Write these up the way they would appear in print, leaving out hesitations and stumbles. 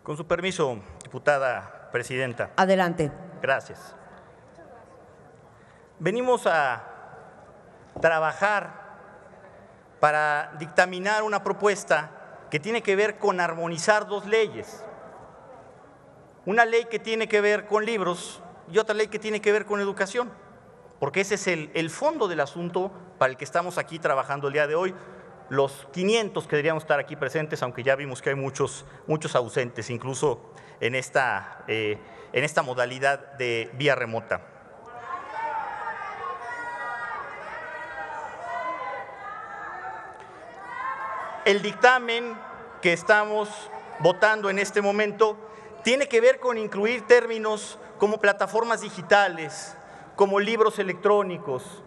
Con su permiso, diputada presidenta. Adelante. Gracias. Venimos a trabajar para dictaminar una propuesta que tiene que ver con armonizar dos leyes. Una ley que tiene que ver con libros y otra ley que tiene que ver con educación, porque ese es el fondo del asunto para el que estamos aquí trabajando el día de hoy. Los 500 que deberíamos estar aquí presentes, aunque ya vimos que hay muchos ausentes, incluso en esta modalidad de vía remota. El dictamen que estamos votando en este momento tiene que ver con incluir términos como plataformas digitales, como libros electrónicos,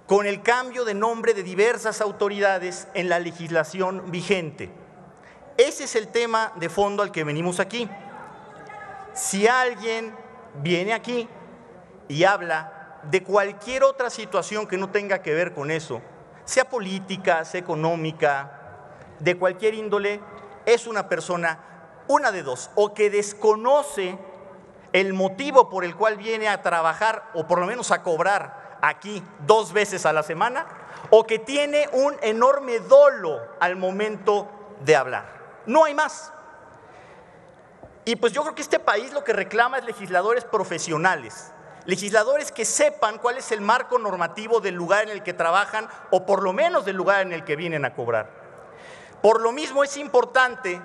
con el cambio de nombre de diversas autoridades en la legislación vigente. Ese es el tema de fondo al que venimos aquí. Si alguien viene aquí y habla de cualquier otra situación que no tenga que ver con eso, sea política, sea económica, de cualquier índole, es una persona, una de dos, o que desconoce el motivo por el cual viene a trabajar o por lo menos a cobrar aquí 2 veces a la semana, o que tiene un enorme dolo al momento de hablar. No hay más. Y pues yo creo que este país lo que reclama es legisladores profesionales, legisladores que sepan cuál es el marco normativo del lugar en el que trabajan o por lo menos del lugar en el que vienen a cobrar. Por lo mismo es importante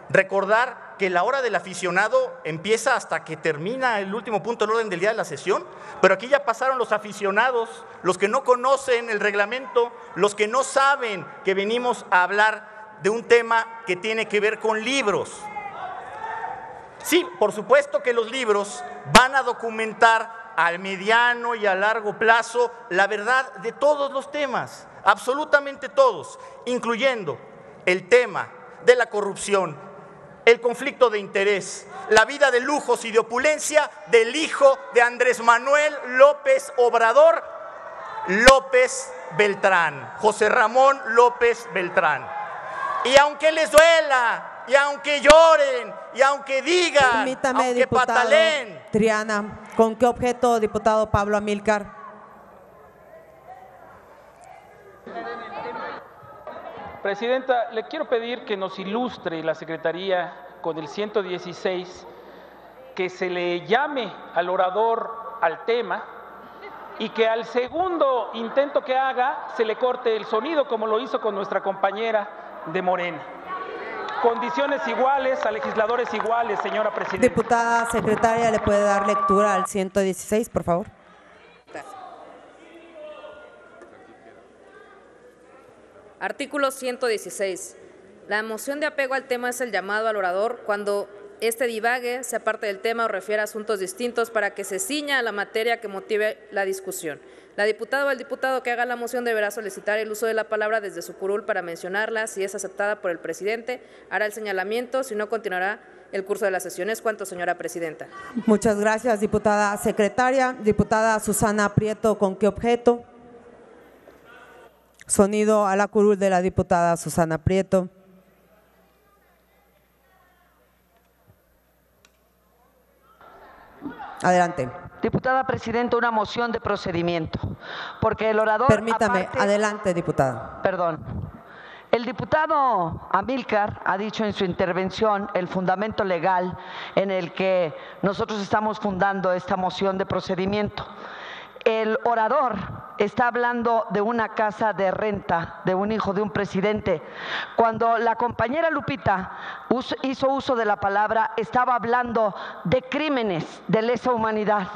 recordar que la hora del aficionado empieza hasta que termina el último punto del orden del día de la sesión, pero aquí ya pasaron los aficionados, los que no conocen el reglamento, los que no saben que venimos a hablar de un tema que tiene que ver con libros. Sí, por supuesto que los libros van a documentar al mediano y a largo plazo la verdad de todos los temas, absolutamente todos, incluyendo el tema de la corrupción, el conflicto de interés, la vida de lujos y de opulencia del hijo de Andrés Manuel López Obrador, López Beltrán, José Ramón López Beltrán. Y aunque les duela, y aunque lloren, y aunque digan, permítame, aunque diputado pataleen. Triana, ¿con qué objeto, diputado Pablo Amílcar? Presidenta, le quiero pedir que nos ilustre la Secretaría con el 116, que se le llame al orador al tema y que al segundo intento que haga se le corte el sonido, como lo hizo con nuestra compañera de Morena. Condiciones iguales a legisladores iguales, señora presidenta. Diputada secretaria, ¿le puede dar lectura al 116, por favor? Artículo 116. La moción de apego al tema es el llamado al orador cuando éste divague, se aparte del tema o refiere a asuntos distintos para que se ciña a la materia que motive la discusión. La diputada o el diputado que haga la moción deberá solicitar el uso de la palabra desde su curul para mencionarla. Si es aceptada por el presidente, hará el señalamiento, si no, continuará el curso de la sesión. Es cuanto, señora presidenta. Muchas gracias, diputada secretaria. Diputada Susana Prieto, ¿con qué objeto? Sonido a la curul de la diputada Susana Prieto. Adelante. Diputada presidenta, una moción de procedimiento, porque el orador… Permítame, aparte, adelante, diputada. Perdón. El diputado Amílcar ha dicho en su intervención el fundamento legal en el que nosotros estamos fundando esta moción de procedimiento. El orador está hablando de una casa de renta de un hijo de un presidente. Cuando la compañera Lupita hizo uso de la palabra, estaba hablando de crímenes de lesa humanidad,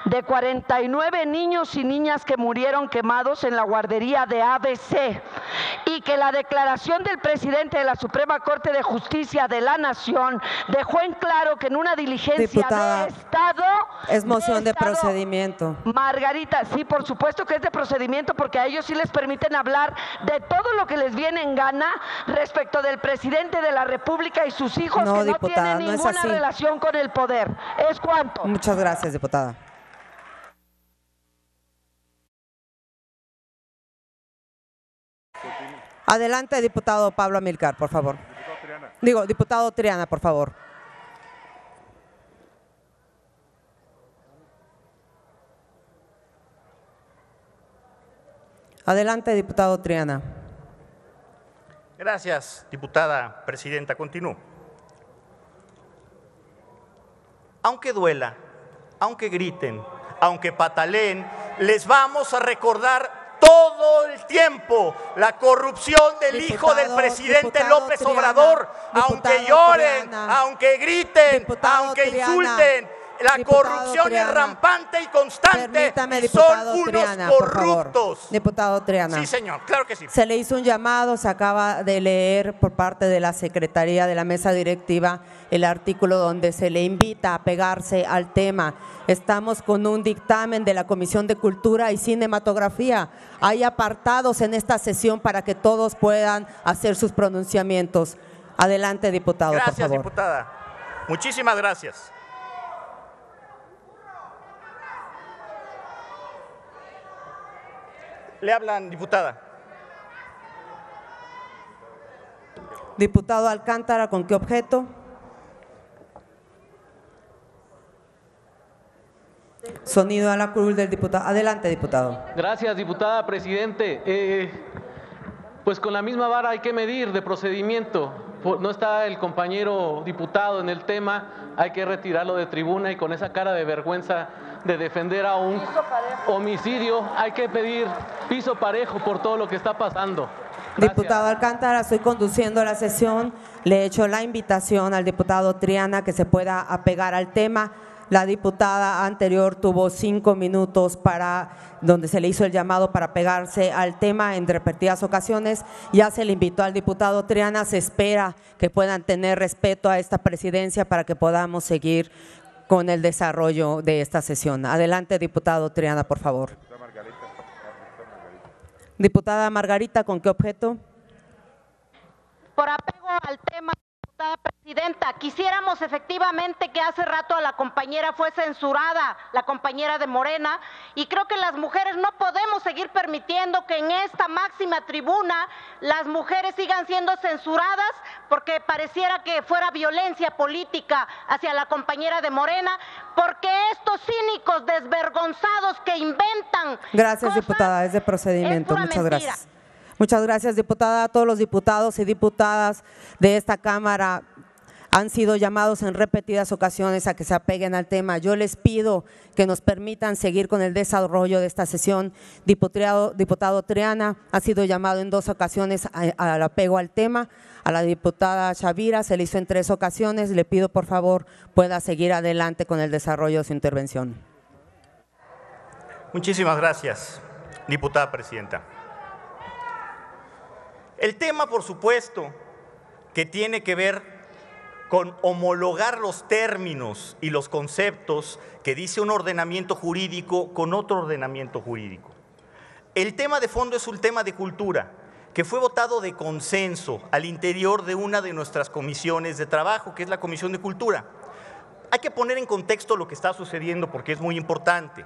de 49 niños y niñas que murieron quemados en la guardería de ABC, y que la declaración del presidente de la Suprema Corte de Justicia de la Nación dejó en claro que en una diligencia diputada, de Estado… Es moción de procedimiento. Margarita, sí, por supuesto que es de procedimiento, porque a ellos sí les permiten hablar de todo lo que les viene en gana respecto del presidente de la República y sus hijos, no, que diputada, no tienen no es ninguna así. relación con el poder. ¿Es cuánto? Muchas gracias, diputada. Adelante, diputado Pablo Amílcar, por favor. Diputado Triana, por favor. Adelante, diputado Triana. Gracias, diputada presidenta. Continúo. Aunque duela, aunque griten, aunque pataleen, les vamos a recordar todo el tiempo la corrupción del hijo del presidente López Obrador, aunque lloren, aunque griten, aunque insulten. La corrupción es rampante y constante. Permítame, y son unos corruptos. Diputado Triana. Sí, señor, claro que sí. Se le hizo un llamado, se acaba de leer por parte de la Secretaría de la Mesa Directiva el artículo donde se le invita a pegarse al tema. Estamos con un dictamen de la Comisión de Cultura y Cinematografía. Hay apartados en esta sesión para que todos puedan hacer sus pronunciamientos. Adelante, diputado, gracias, por favor. Diputada. Muchísimas gracias. Le hablan, diputada. Diputado Alcántara, ¿con qué objeto? Sonido a la curul del diputado. Adelante, diputado. Gracias, diputada presidente. Pues con la misma vara hay que medir de procedimiento. No está el compañero diputado en el tema, hay que retirarlo de tribuna y con esa cara de vergüenza de defender a un homicidio, hay que pedir piso parejo por todo lo que está pasando. Gracias. Diputado Alcántara, estoy conduciendo la sesión. Le he hecho la invitación al diputado Triana que se pueda apegar al tema. La diputada anterior tuvo 5 minutos donde se le hizo el llamado para pegarse al tema en repetidas ocasiones. Ya se le invitó al diputado Triana. Se espera que puedan tener respeto a esta presidencia para que podamos seguir con el desarrollo de esta sesión. Adelante, diputado Triana, por favor. Diputada Margarita, ¿con qué objeto? Por apego al tema, diputada presidenta, quisiéramos efectivamente que hace rato a la compañera fue censurada, la compañera de Morena, y creo que las mujeres no podemos seguir permitiendo que en esta máxima tribuna las mujeres sigan siendo censuradas porque pareciera que fuera violencia política hacia la compañera de Morena, porque estos cínicos desvergonzados que inventan. Gracias, diputada, es de procedimiento. Muchas gracias. Muchas gracias, diputada. Todos los diputados y diputadas de esta Cámara han sido llamados en repetidas ocasiones a que se apeguen al tema. Yo les pido que nos permitan seguir con el desarrollo de esta sesión. Diputado Triana ha sido llamado en 2 ocasiones al apego al tema. A la diputada Chavira se le hizo en 3 ocasiones. Le pido, por favor, pueda seguir adelante con el desarrollo de su intervención. Muchísimas gracias, diputada presidenta. El tema, por supuesto, que tiene que ver con homologar los términos y los conceptos que dice un ordenamiento jurídico con otro ordenamiento jurídico. El tema de fondo es un tema de cultura, que fue votado de consenso al interior de una de nuestras comisiones de trabajo, que es la Comisión de Cultura. Hay que poner en contexto lo que está sucediendo porque es muy importante.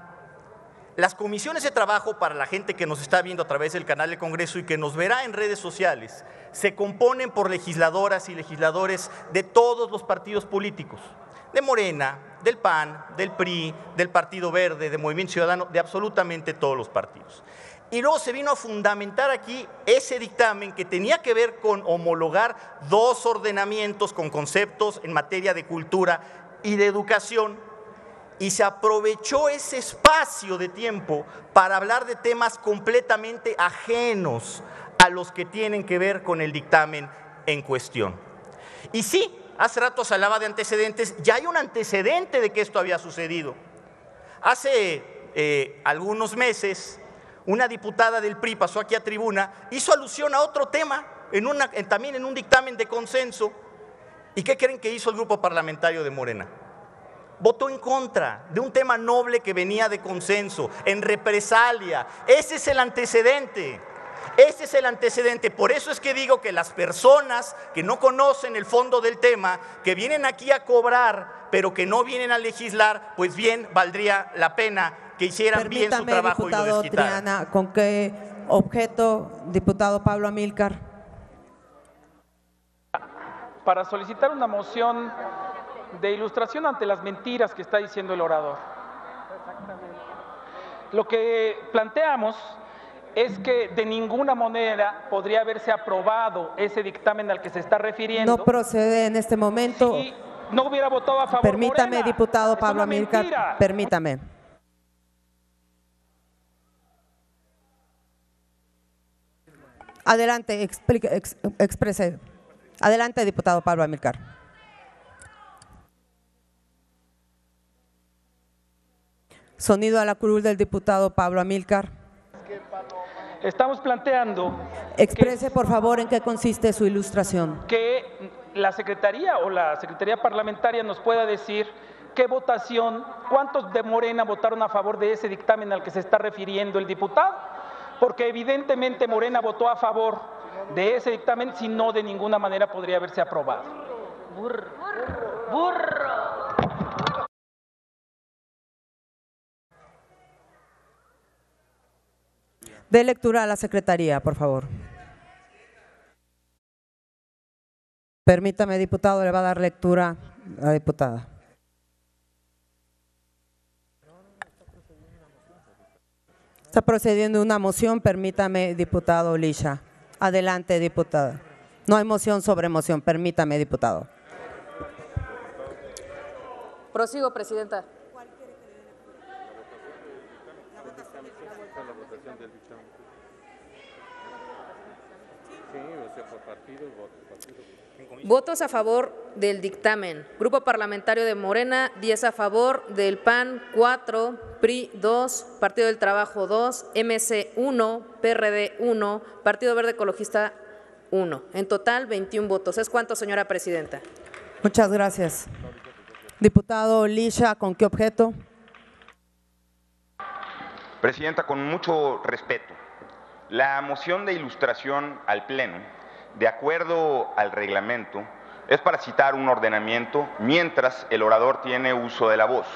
Las comisiones de trabajo, para la gente que nos está viendo a través del canal del Congreso y que nos verá en redes sociales, se componen por legisladoras y legisladores de todos los partidos políticos, de Morena, del PAN, del PRI, del Partido Verde, de Movimiento Ciudadano, de absolutamente todos los partidos. Y luego se vino a fundamentar aquí ese dictamen que tenía que ver con homologar 2 ordenamientos con conceptos en materia de cultura y de educación, y se aprovechó ese espacio de tiempo para hablar de temas completamente ajenos a los que tienen que ver con el dictamen en cuestión. Y sí, hace rato se hablaba de antecedentes, ya hay un antecedente de que esto había sucedido. Hace algunos meses, una diputada del PRI pasó aquí a tribuna, hizo alusión a otro tema, también en un dictamen de consenso. ¿Y qué creen que hizo el grupo parlamentario de Morena? Votó en contra de un tema noble que venía de consenso, en represalia. Ese es el antecedente. Ese es el antecedente. Por eso es que digo que las personas que no conocen el fondo del tema, que vienen aquí a cobrar, pero que no vienen a legislar, pues bien valdría la pena que hicieran bien su trabajo y lo desquitaran. Triana, ¿con qué objeto, diputado Pablo Amílcar? Para solicitar una moción de ilustración ante las mentiras que está diciendo el orador. Lo que planteamos es que de ninguna manera podría haberse aprobado ese dictamen al que se está refiriendo. No procede en este momento. Si no hubiera votado a favor Permítame, Morena. diputado Es Pablo una Amílcar, mentira. permítame. Adelante, exprese. Adelante, diputado Pablo Amílcar. Sonido a la cruz del diputado Pablo Amílcar. Estamos planteando Exprese, por favor, en qué consiste su ilustración. que la Secretaría o la Secretaría Parlamentaria nos pueda decir qué votación, cuántos de Morena votaron a favor de ese dictamen al que se está refiriendo el diputado, porque evidentemente Morena votó a favor de ese dictamen, si no de ninguna manera podría haberse aprobado. De lectura a la Secretaría, por favor. Permítame, diputado, le va a dar lectura a la diputada. Está procediendo una moción, permítame, diputado Lisha. Adelante, diputada. No hay moción sobre moción, permítame, diputado. Prosigo, presidenta. Votos a favor del dictamen. Grupo Parlamentario de Morena, 10 a favor, del PAN 4, PRI 2, Partido del Trabajo 2, MC 1, PRD 1, Partido Verde Ecologista 1. En total, 21 votos. ¿Es cuánto, señora presidenta? Muchas gracias. Diputado Lisha, ¿con qué objeto? Presidenta, con mucho respeto, la moción de ilustración al Pleno, de acuerdo al reglamento, es para citar un ordenamiento mientras el orador tiene uso de la voz.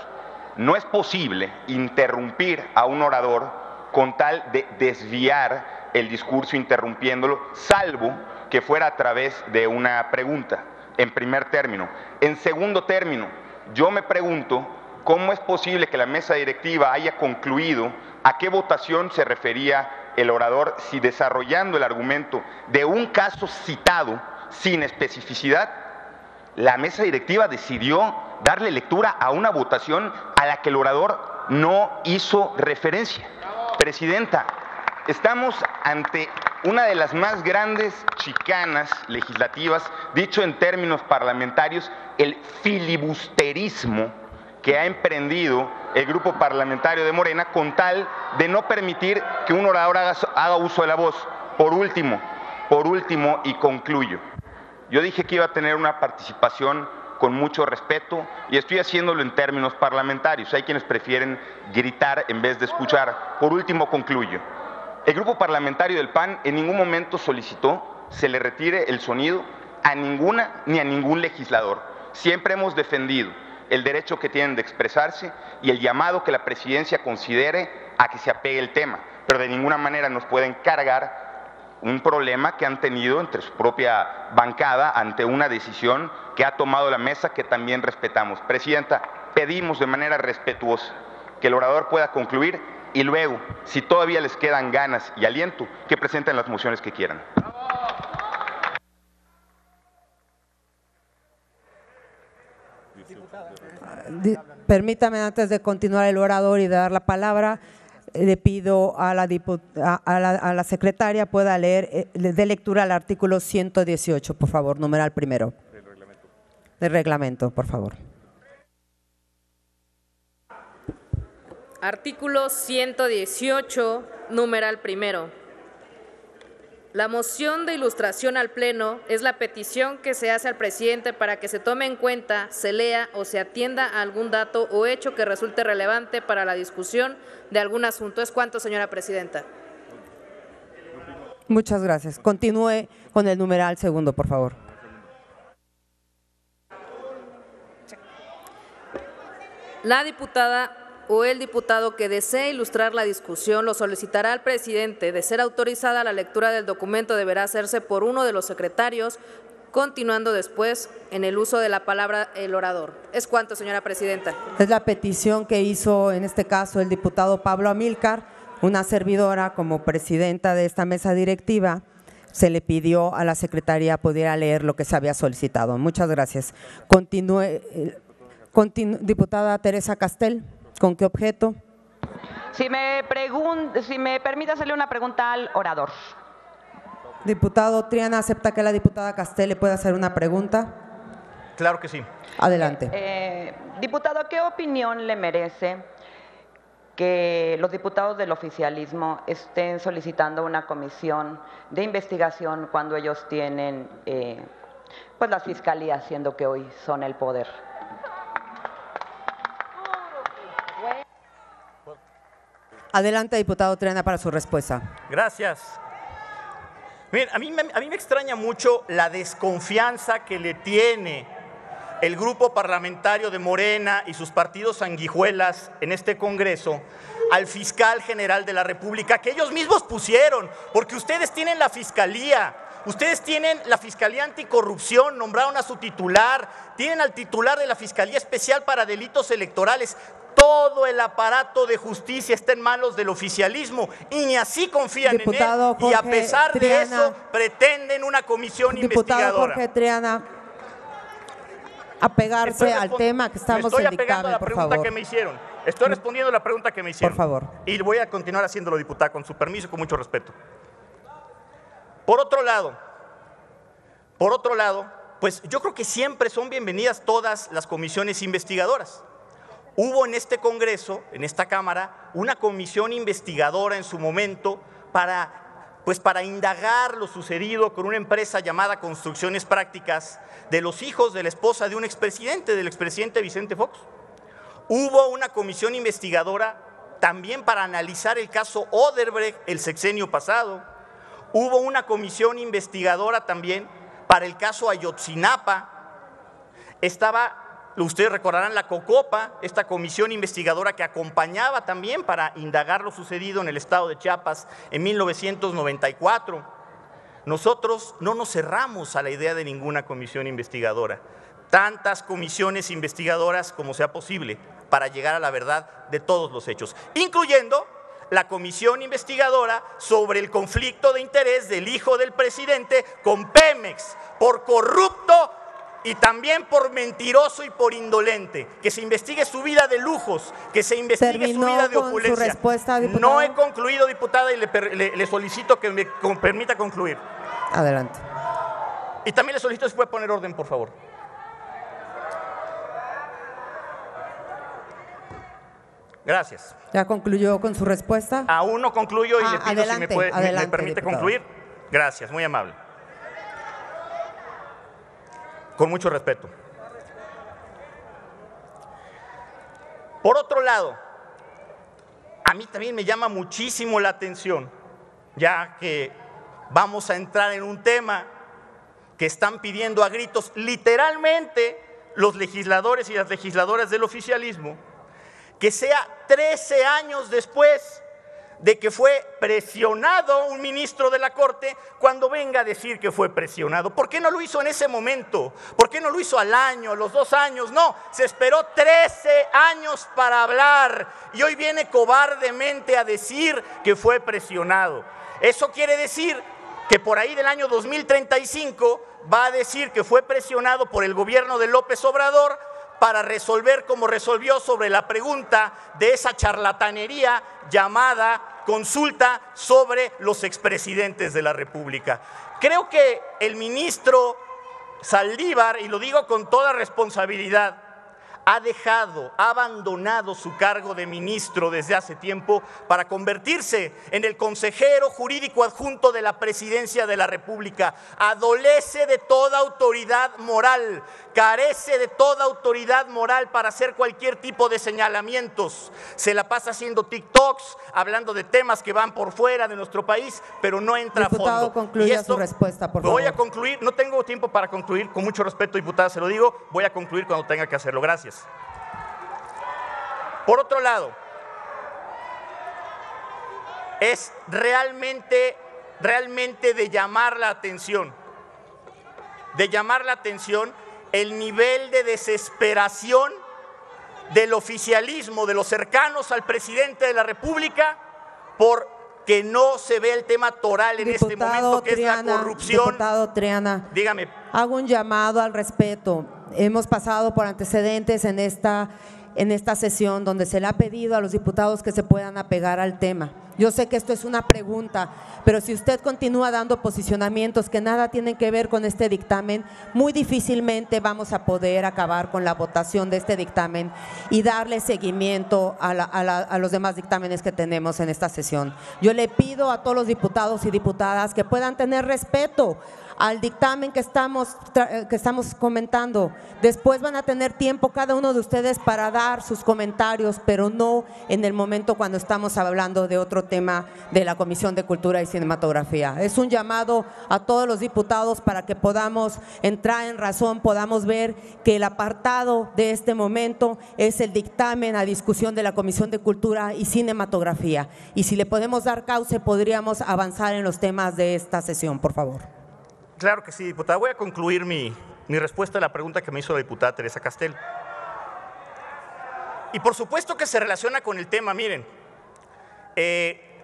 No es posible interrumpir a un orador con tal de desviar el discurso interrumpiéndolo, salvo que fuera a través de una pregunta, en primer término. En segundo término, yo me pregunto cómo es posible que la mesa directiva haya concluido a qué votación se refería el orador si, desarrollando el argumento de un caso citado sin especificidad, la mesa directiva decidió darle lectura a una votación a la que el orador no hizo referencia. Presidenta, estamos ante una de las más grandes chicanas legislativas, dicho en términos parlamentarios, el filibusterismo que ha emprendido el Grupo Parlamentario de Morena con tal de no permitir que un orador haga uso de la voz. Por último, y concluyo, yo dije que iba a tener una participación con mucho respeto y estoy haciéndolo en términos parlamentarios. Hay quienes prefieren gritar en vez de escuchar. Por último, concluyo. El Grupo Parlamentario del PAN en ningún momento solicitó se le retire el sonido a ninguna ni a ningún legislador. Siempre hemos defendido el derecho que tienen de expresarse y el llamado que la presidencia considere a que se apegue el tema, pero de ninguna manera nos pueden cargar un problema que han tenido entre su propia bancada ante una decisión que ha tomado la mesa que también respetamos. Presidenta, pedimos de manera respetuosa que el orador pueda concluir y luego, si todavía les quedan ganas y aliento, que presenten las mociones que quieran. Permítame, antes de continuar el orador y de dar la palabra, le pido a la secretaria pueda leer de lectura el artículo 118, por favor, numeral primero. Del reglamento, por favor. Artículo 118, numeral primero. La moción de ilustración al Pleno es la petición que se hace al presidente para que se tome en cuenta, se lea o se atienda a algún dato o hecho que resulte relevante para la discusión de algún asunto. ¿Es cuánto, señora presidenta? Muchas gracias. Continúe con el numeral segundo, por favor. La diputada o el diputado que desee ilustrar la discusión lo solicitará al presidente. De ser autorizada la lectura del documento deberá hacerse por uno de los secretarios, continuando después en el uso de la palabra el orador. ¿Es cuánto, señora presidenta? Es la petición que hizo en este caso el diputado Pablo Amílcar. una servidora como presidenta de esta mesa directiva, se le pidió a la Secretaría pudiera leer lo que se había solicitado. Muchas gracias. Diputada Teresa Castel, ¿con qué objeto? Si me permite hacerle una pregunta al orador. Diputado Triana, ¿acepta que la diputada Castel le pueda hacer una pregunta? Claro que sí. Adelante. Diputado, ¿qué opinión le merece que los diputados del oficialismo estén solicitando una comisión de investigación cuando ellos tienen pues las fiscalías, siendo que hoy son el poder? Adelante, diputado Triana, para su respuesta. Gracias. Miren, a mí me extraña mucho la desconfianza que le tiene el grupo parlamentario de Morena y sus partidos sanguijuelas en este Congreso al fiscal general de la República, que ellos mismos pusieron, porque ustedes tienen la Fiscalía, ustedes tienen la Fiscalía Anticorrupción, nombraron a su titular, tienen al titular de la Fiscalía Especial para Delitos Electorales. Todo el aparato de justicia está en manos del oficialismo y ni así confían diputado en él, y a pesar Triana, de eso pretenden una comisión investigadora. Diputado Jorge Triana, apegarse al tema que estamos en dictamen, por favor. Estoy apegando a la pregunta que me hicieron. Estoy respondiendo la pregunta que me hicieron. Por favor. Y voy a continuar haciéndolo, diputada, con su permiso y con mucho respeto. Por otro lado, pues yo creo que siempre son bienvenidas todas las comisiones investigadoras. Hubo en este Congreso, en esta Cámara, una comisión investigadora en su momento para indagar lo sucedido con una empresa llamada Construcciones Prácticas de los hijos de la esposa de un expresidente, del expresidente Vicente Fox. Hubo una comisión investigadora también para analizar el caso Odebrecht el sexenio pasado. Hubo una comisión investigadora también para el caso Ayotzinapa. Ustedes recordarán la COCOPA, esta comisión investigadora que acompañaba también para indagar lo sucedido en el estado de Chiapas en 1994. Nosotros no nos cerramos a la idea de ninguna comisión investigadora. Tantas comisiones investigadoras como sea posible para llegar a la verdad de todos los hechos, incluyendo la comisión investigadora sobre el conflicto de interés del hijo del presidente con Pemex, por corrupto y también por mentiroso y por indolente. Que se investigue su vida de lujos, que se investigue su vida de opulencia. Su respuesta, diputado? No he concluido, diputada, y le solicito que me permita concluir. Adelante. Y también le solicito si puede poner orden, por favor. Gracias. ¿Ya concluyó con su respuesta? Aún no concluyo y le pido adelante, si me permite diputado. concluir. Gracias, muy amable. Con mucho respeto. Por otro lado, a mí también me llama muchísimo la atención, ya que vamos a entrar en un tema que están pidiendo a gritos literalmente los legisladores y las legisladoras del oficialismo, que sea 13 años después de que fue presionado un ministro de la Corte, cuando venga a decir que fue presionado. ¿Por qué no lo hizo en ese momento? ¿Por qué no lo hizo al año, a los 2 años? No, se esperó 13 años para hablar y hoy viene cobardemente a decir que fue presionado. Eso quiere decir que por ahí del año 2035 va a decir que fue presionado por el gobierno de López Obrador para resolver como resolvió sobre la pregunta de esa charlatanería llamada consulta sobre los expresidentes de la República. Creo que el ministro Saldívar, y lo digo con toda responsabilidad, ha abandonado su cargo de ministro desde hace tiempo para convertirse en el consejero jurídico adjunto de la Presidencia de la República. Adolece de toda autoridad moral, carece de toda autoridad moral para hacer cualquier tipo de señalamientos. Se la pasa haciendo TikToks, hablando de temas que van por fuera de nuestro país, pero no entra a fondo. Diputado, concluya su respuesta, por favor. Voy a concluir, no tengo tiempo para concluir, con mucho respeto, diputada, se lo digo, voy a concluir cuando tenga que hacerlo. Gracias. Por otro lado, es realmente de llamar la atención el nivel de desesperación del oficialismo, de los cercanos al presidente de la República, porque no se ve el tema toral en este momento, que es la corrupción. Diputado Triana, dígame. Hago un llamado al respeto. Hemos pasado por antecedentes en esta sesión donde se le ha pedido a los diputados que se puedan apegar al tema. Yo sé que esto es una pregunta, pero si usted continúa dando posicionamientos que nada tienen que ver con este dictamen, muy difícilmente vamos a poder acabar con la votación de este dictamen y darle seguimiento a los demás dictámenes que tenemos en esta sesión. Yo le pido a todos los diputados y diputadas que puedan tener respeto al dictamen que estamos comentando. Después van a tener tiempo cada uno de ustedes para dar sus comentarios, pero no en el momento cuando estamos hablando de otro tema de la Comisión de Cultura y Cinematografía. Es un llamado a todos los diputados para que podamos entrar en razón, podamos ver que el apartado de este momento es el dictamen a discusión de la Comisión de Cultura y Cinematografía. Y si le podemos dar cauce, podríamos avanzar en los temas de esta sesión, por favor. Claro que sí, diputada. Voy a concluir mi respuesta a la pregunta que me hizo la diputada Teresa Castel. Y por supuesto que se relaciona con el tema, miren,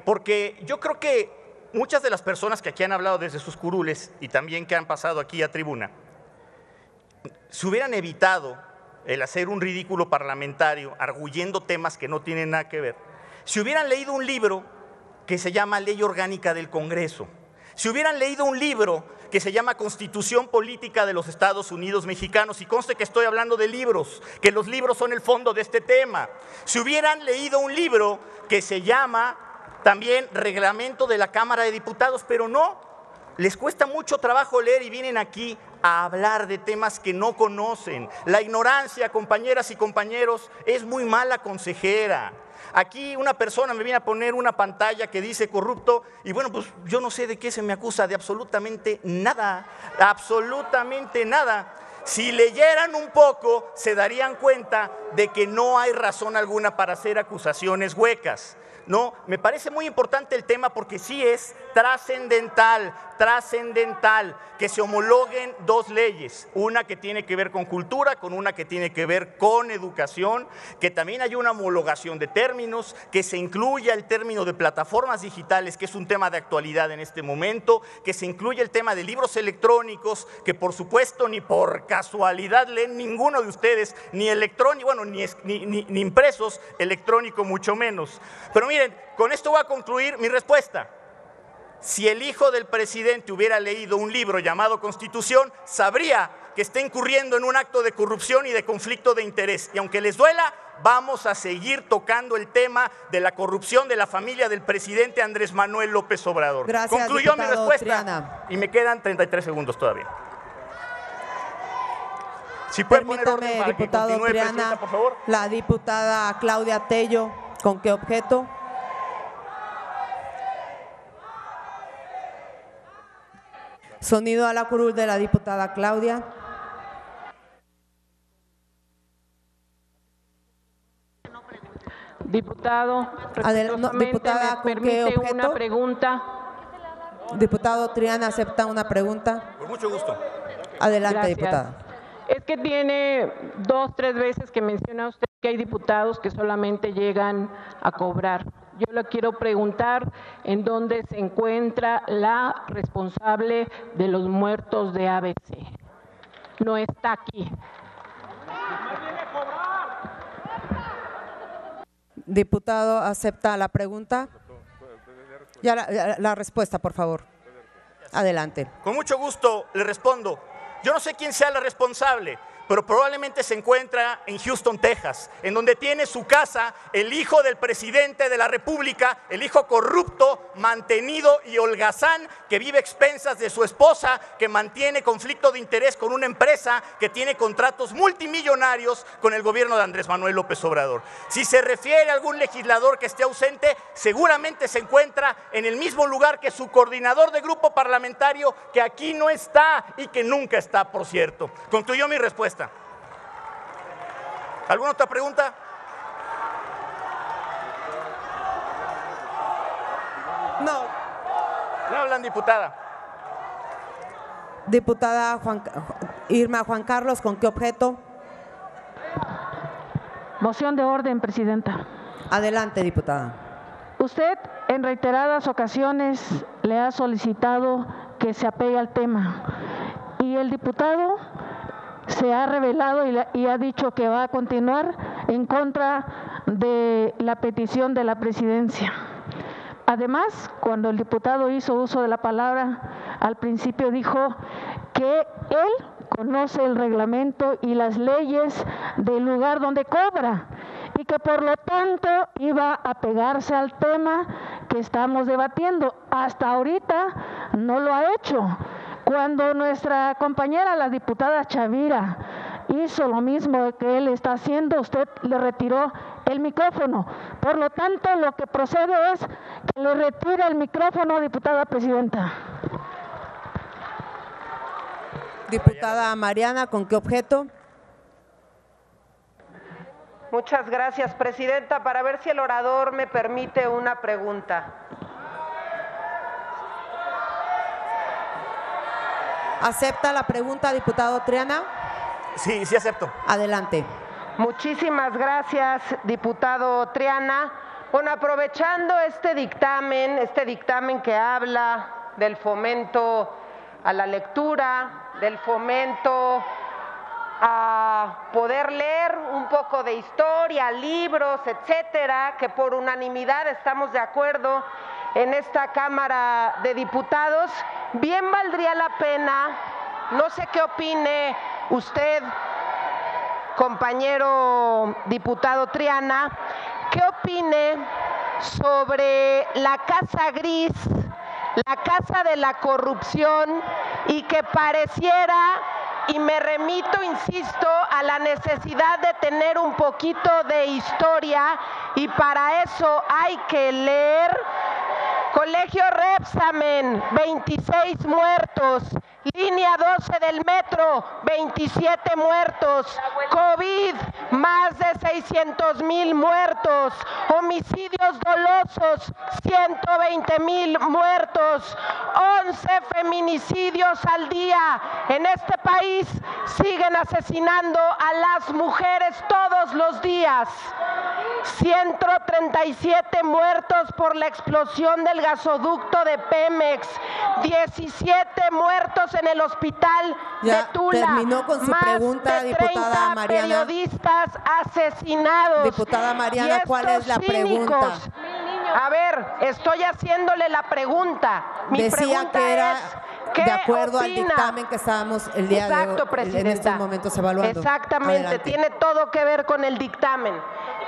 porque yo creo que muchas de las personas que aquí han hablado desde sus curules y también que han pasado aquí a tribuna, se hubieran evitado el hacer un ridículo parlamentario arguyendo temas que no tienen nada que ver, si hubieran leído un libro que se llama Ley Orgánica del Congreso, si hubieran leído un libro que se llama Constitución Política de los Estados Unidos Mexicanos, y conste que estoy hablando de libros, que los libros son el fondo de este tema. Si hubieran leído un libro que se llama también Reglamento de la Cámara de Diputados, pero no, les cuesta mucho trabajo leer y vienen aquí a hablar de temas que no conocen. La ignorancia, compañeras y compañeros, es muy mala consejera. Aquí una persona me viene a poner una pantalla que dice corrupto y bueno, pues yo no sé de qué se me acusa, de absolutamente nada, absolutamente nada. Si leyeran un poco, se darían cuenta de que no hay razón alguna para hacer acusaciones huecas. No, me parece muy importante el tema porque sí es trascendental que se homologuen dos leyes, una que tiene que ver con cultura, con una que tiene que ver con educación, que también haya una homologación de términos, que se incluya el término de plataformas digitales, que es un tema de actualidad en este momento, que se incluya el tema de libros electrónicos, que por supuesto ni por casualidad leen ninguno de ustedes, ni electrónico, bueno, ni impresos, electrónico mucho menos. Pero miren, con esto voy a concluir mi respuesta. Si el hijo del presidente hubiera leído un libro llamado Constitución, sabría que está incurriendo en un acto de corrupción y de conflicto de interés. Y aunque les duela, vamos a seguir tocando el tema de la corrupción de la familia del presidente Andrés Manuel López Obrador. Gracias, concluyó mi respuesta. Triana. Y me quedan 33 segundos todavía. Si puede poner orden para diputado que continúe, Triana, presidenta, por favor. La diputada Claudia Tello, ¿con qué objeto? Sonido a la curul de la diputada Claudia. Diputado, diputada, ¿con qué permite objeto? una pregunta. Diputado Triana, ¿acepta una pregunta? Con mucho gusto. Adelante, Gracias. diputada. Es que tiene 2, 3 veces que menciona usted que hay diputados que solamente llegan a cobrar. Yo le quiero preguntar en dónde se encuentra la responsable de los muertos de ABC. No está aquí. Diputado, ¿acepta la pregunta? Ya la respuesta, por favor. Adelante. Con mucho gusto le respondo. Yo no sé quién sea la responsable, pero probablemente se encuentra en Houston, Texas, en donde tiene su casa el hijo del presidente de la República, el hijo corrupto, mantenido y holgazán, que vive a expensas de su esposa, que mantiene conflicto de interés con una empresa que tiene contratos multimillonarios con el gobierno de Andrés Manuel López Obrador. Si se refiere a algún legislador que esté ausente, seguramente se encuentra en el mismo lugar que su coordinador de grupo parlamentario, que aquí no está y que nunca está, por cierto. Concluyó mi respuesta. ¿Alguna otra pregunta? No. No hablan, diputada. Diputada Irma Juan Carlos, ¿con qué objeto? Moción de orden, presidenta. Adelante, diputada. Usted en reiteradas ocasiones le ha solicitado que se apegue al tema y el diputado se ha revelado y ha dicho que va a continuar en contra de la petición de la presidencia. Además, cuando el diputado hizo uso de la palabra, al principio dijo que él conoce el reglamento y las leyes del lugar donde cobra y que por lo tanto iba a pegarse al tema que estamos debatiendo. Hasta ahorita no lo ha hecho. Cuando nuestra compañera, la diputada Chavira, hizo lo mismo que él está haciendo, usted le retiró el micrófono. Por lo tanto, lo que procede es que le retire el micrófono, diputada presidenta. Diputada Mariana, ¿con qué objeto? Muchas gracias, presidenta. Para ver si el orador me permite una pregunta. ¿Acepta la pregunta, diputado Triana? Sí, sí acepto. Adelante. Muchísimas gracias, diputado Triana. Bueno, aprovechando este dictamen que habla del fomento a la lectura, del fomento a poder leer un poco de historia, libros, etcétera, que por unanimidad estamos de acuerdo en esta Cámara de Diputados, bien valdría la pena, no sé qué opine usted, compañero diputado Triana, qué opine sobre la casa gris, la casa de la corrupción, y que pareciera, y me remito, insisto, a la necesidad de tener un poquito de historia, y para eso hay que leer. Colegio Repsamen, 26 muertos. Línea 12 del metro, 27 muertos. COVID, más de 600,000 muertos. Homicidios dolosos, 120,000 muertos. 11 feminicidios al día. En este país siguen asesinando a las mujeres todos los días. 137 muertos por la explosión del gasoducto de Pemex, 17 muertos en el hospital de Tula. Terminó con su pregunta, diputada Mariana. Periodistas asesinados. Diputada Mariana, ¿cuál es la pregunta? A ver, estoy haciéndole la pregunta. Mi Decía que era de acuerdo al dictamen que estábamos el día de hoy, en estos momentos evaluando. Exactamente, adelante. Tiene todo que ver con el dictamen.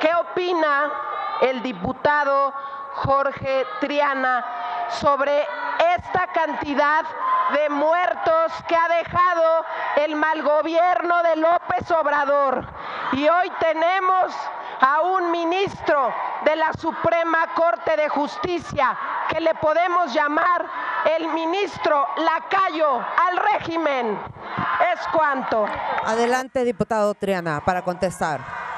¿Qué opina el diputado Jorge Triana sobre esta cantidad de muertos que ha dejado el mal gobierno de López Obrador? Y hoy tenemos a un ministro de la Suprema Corte de Justicia que le podemos llamar el ministro lacayo al régimen. Es cuanto. Adelante, diputado Triana, para contestar.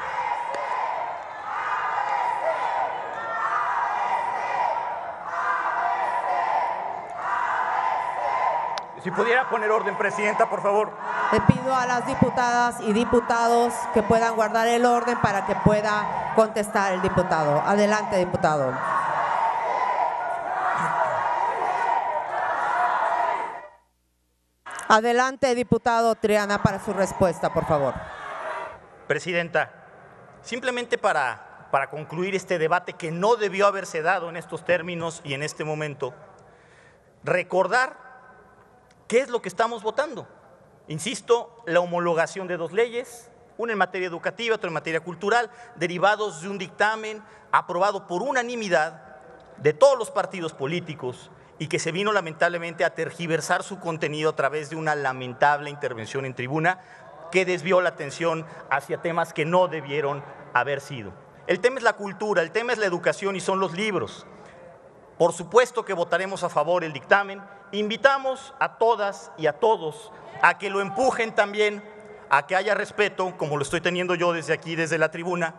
Si pudiera poner orden, presidenta, por favor. Le pido a las diputadas y diputados que puedan guardar el orden para que pueda contestar el diputado. Adelante, diputado. Adelante, diputado Triana, para su respuesta, por favor. Presidenta, simplemente para concluir este debate que no debió haberse dado en estos términos y en este momento, recordar ¿qué es lo que estamos votando? Insisto, la homologación de dos leyes, una en materia educativa, otra en materia cultural, derivados de un dictamen aprobado por unanimidad de todos los partidos políticos y que se vino lamentablemente a tergiversar su contenido a través de una lamentable intervención en tribuna que desvió la atención hacia temas que no debieron haber sido. El tema es la cultura, el tema es la educación y son los libros. Por supuesto que votaremos a favor del dictamen. Invitamos a todas y a todos a que lo empujen también, a que haya respeto, como lo estoy teniendo yo desde aquí, desde la tribuna,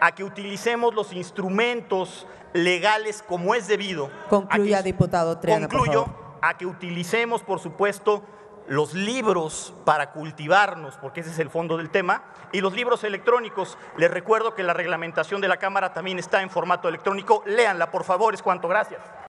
a que utilicemos los instrumentos legales como es debido. Concluya, diputado Triana, concluyo, por favor. A que utilicemos, por supuesto, los libros para cultivarnos, porque ese es el fondo del tema, y los libros electrónicos. Les recuerdo que la reglamentación de la Cámara también está en formato electrónico. Léanla, por favor, es cuanto. Gracias.